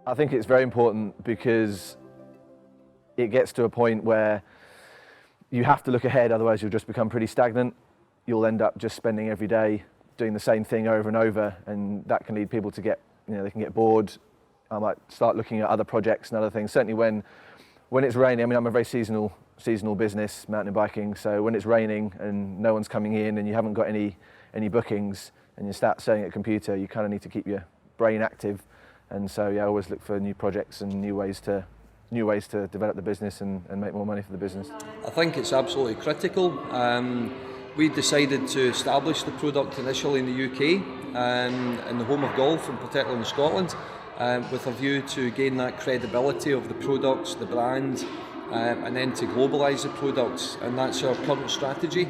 I think it's very important because it gets to a point where you have to look ahead, otherwise you'll just become pretty stagnant. You'll end up just spending every day doing the same thing over and over, and that can lead people to get, they can get bored. I might start looking at other projects and other things. Certainly when it's raining, I mean, I'm a very seasonal business, mountain biking, so when it's raining and no one's coming in and you haven't got any bookings and you start staring at a computer, you kind of need to keep your brain active. And so I always look for new projects and new ways to develop the business and make more money for the business. I think it's absolutely critical. We decided to establish the product initially in the UK, in the home of golf, and particularly in Scotland, with a view to gain that credibility of the products, the brand, and then to globalise the products, and that's our current strategy.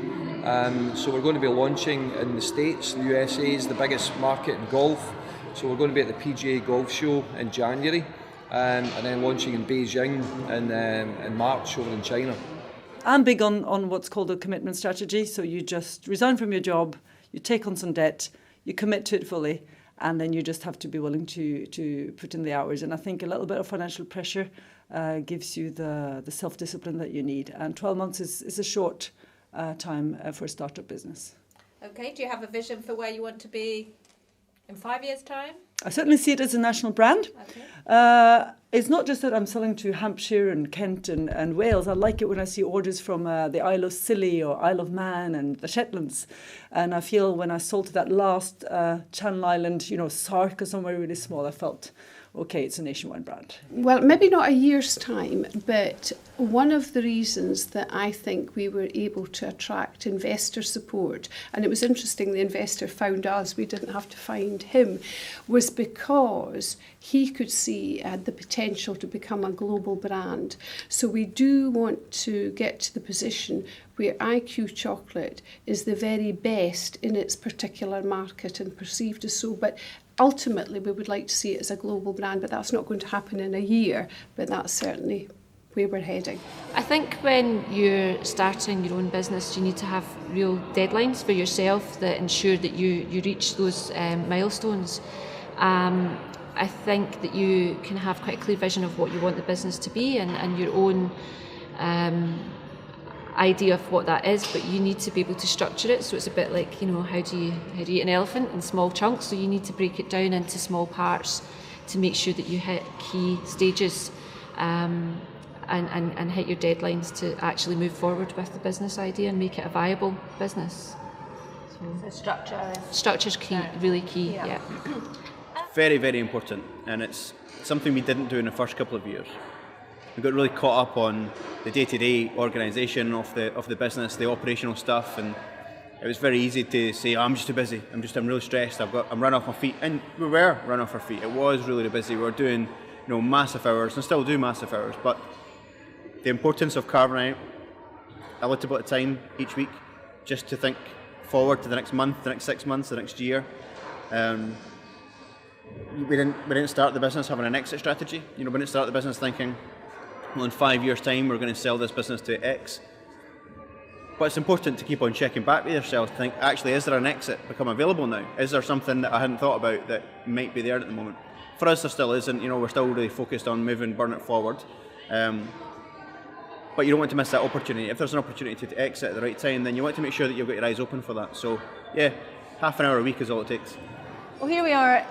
So we're going to be launching in the States. The USA is the biggest market in golf, so we're going to be at the PGA Golf Show in January, and then launching in Beijing in March over in China. I'm big on what's called a commitment strategy. So you just resign from your job, you take on some debt, you commit to it fully, and then you just have to be willing to put in the hours. And I think a little bit of financial pressure gives you the self-discipline that you need. And 12 months is a short time for a startup business. Okay, do you have a vision for where you want to be in 5 years' time? I certainly see it as a national brand. Okay. It's not just that I'm selling to Hampshire and Kent and Wales. I like it when I see orders from the Isle of Scilly or Isle of Man and the Shetlands. And I feel when I sold to that last Channel Island, Sark or somewhere really small, I felt, okay, it's a nationwide brand. Well, maybe not a year's time, but one of the reasons that I think we were able to attract investor support, and it was interesting the investor found us, we didn't have to find him, was because he could see the potential to become a global brand. So we do want to get to the position where IQ Chocolate is the very best in its particular market and perceived as so, but ultimately we would like to see it as a global brand, but that's not going to happen in a year, but that's certainly where we're heading. I think when you're starting your own business, you need to have real deadlines for yourself that ensure that you reach those milestones. I think that you can have quite a clear vision of what you want the business to be and your own idea of what that is, but you need to be able to structure it. So it's a bit like, how do you eat an elephant in small chunks? So you need to break it down into small parts to make sure that you hit key stages and hit your deadlines to actually move forward with the business idea and make it a viable business. So Structure's key, really key, yeah. Very, very important, and it's something we didn't do in the first couple of years. We got really caught up on the day-to-day organisation of the business, the operational stuff, and it was very easy to say, I'm just too busy. I'm really stressed. I'm run off my feet, and we were run off our feet. It was really busy. We were doing, massive hours, and still do massive hours. But the importance of carving out a little bit of time each week, just to think forward to the next month, the next 6 months, the next year. We didn't start the business having an exit strategy. We didn't start the business thinking, well, in 5 years' time we're going to sell this business to X. But it's important to keep on checking back with yourself to think, actually, is there an exit become available now? Is there something that I hadn't thought about that might be there at the moment? For us, there still isn't. We're still really focused on moving Burnet forward. But you don't want to miss that opportunity. If there's an opportunity to exit at the right time, then you want to make sure that you've got your eyes open for that. So, yeah, half an hour a week is all it takes. Well, here we are,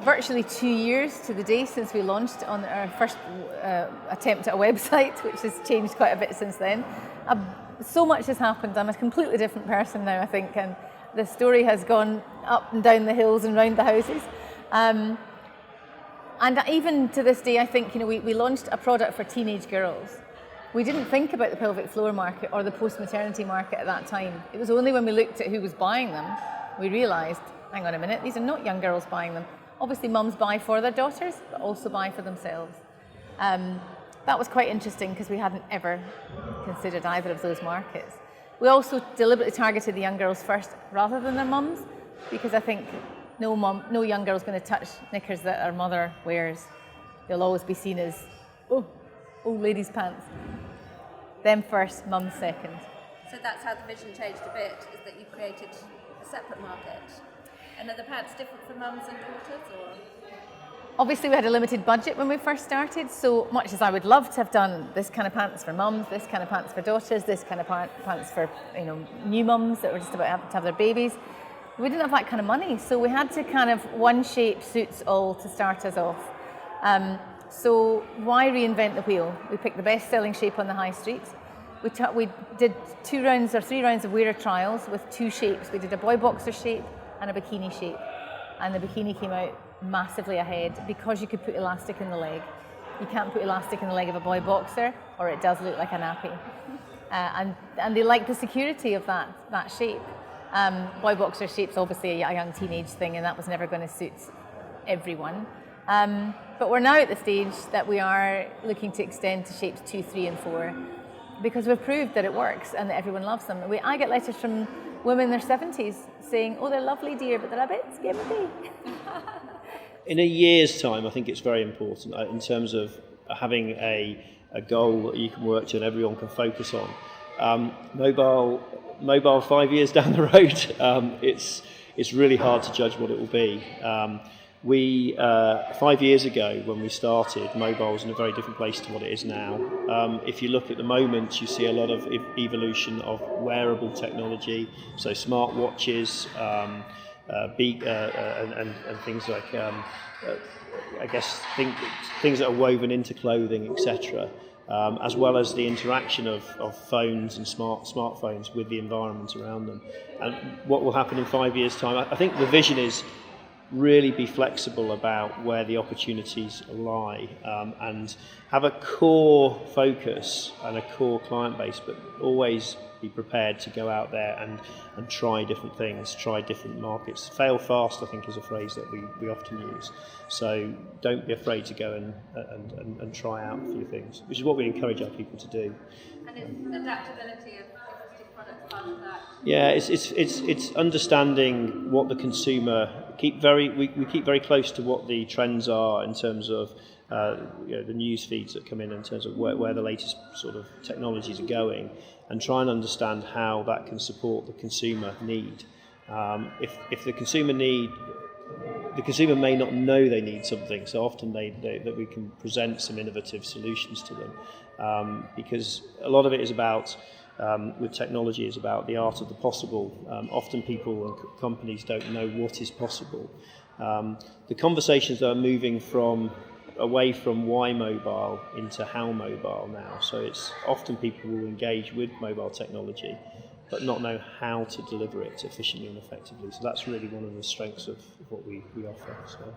virtually 2 years to the day since we launched on our first attempt at a website, which has changed quite a bit since then. So much has happened. I'm a completely different person now, I think, and the story has gone up and down the hills and round the houses. And even to this day, I think, we launched a product for teenage girls. We didn't think about the pelvic floor market or the post-maternity market at that time. It was only when we looked at who was buying them, we realised, hang on a minute, these are not young girls buying them. Obviously mums buy for their daughters, but also buy for themselves. That was quite interesting because we hadn't ever considered either of those markets. We also deliberately targeted the young girls first rather than their mums, because I think no young girl's going to touch knickers that her mother wears. They'll always be seen as, old ladies' pants. Them first, mums second. So that's how the vision changed a bit, is that you created a separate market. And are the pants different for mums and daughters, or? Obviously, we had a limited budget when we first started, so much as I would love to have done this kind of pants for mums, this kind of pants for daughters, this kind of pants for new mums that were just about to have their babies, we didn't have that kind of money, so we had to kind of one shape suits all to start us off. So why reinvent the wheel? We picked the best-selling shape on the high street. We did 2 rounds or 3 rounds of wearer trials with 2 shapes. We did a boy boxer shape and a bikini shape, and the bikini came out massively ahead because you could put elastic in the leg. You can't put elastic in the leg of a boy boxer, or it does look like a nappy. And they liked the security of that shape. Boy boxer shape's obviously a young teenage thing, and that was never going to suit everyone. But we're now at the stage that we are looking to extend to shapes 2, 3, and 4, because we've proved that it works and that everyone loves them. I get letters from women in their 70s saying, "Oh, they're lovely, dear, but they're a bit skimpy." In a year's time, I think it's very important in terms of having a goal that you can work to and everyone can focus on. Mobile 5 years down the road, it's really hard to judge what it will be. 5 years ago when we started, mobile was in a very different place to what it is now. If you look at the moment, you see a lot of evolution of wearable technology, so smart watches, and things like, I guess, things that are woven into clothing, etc. As well as the interaction of phones and smartphones with the environment around them. And what will happen in 5 years' time? I think the vision is really be flexible about where the opportunities lie, and have a core focus and a core client base, but always be prepared to go out there and try different things, try different markets. Fail fast, I think, is a phrase that we often use. So don't be afraid to go and try out a few things, which is what we encourage our people to do. And is adaptability of existing products part of that? Yeah, it's understanding what the consumer we keep very close to what the trends are in terms of the news feeds that come in terms of where the latest sort of technologies are going, and try and understand how that can support the consumer need. If the consumer may not know they need something, so often that we can present some innovative solutions to them, because a lot of it is about with technology is about the art of the possible. Often people and companies don't know what is possible. The conversations are moving away from why mobile into how mobile now. So it's often people will engage with mobile technology but not know how to deliver it efficiently and effectively. So that's really one of the strengths of what we offer. So.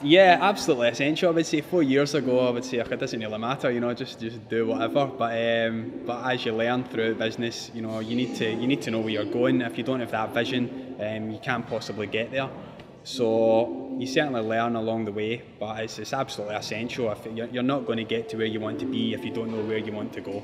Yeah, absolutely essential. I would say 4 years ago, I would say it doesn't really matter, just do whatever. But as you learn through business, you need to know where you're going. If you don't have that vision, you can't possibly get there. So you certainly learn along the way, but it's absolutely essential. If you're not going to get to where you want to be if you don't know where you want to go.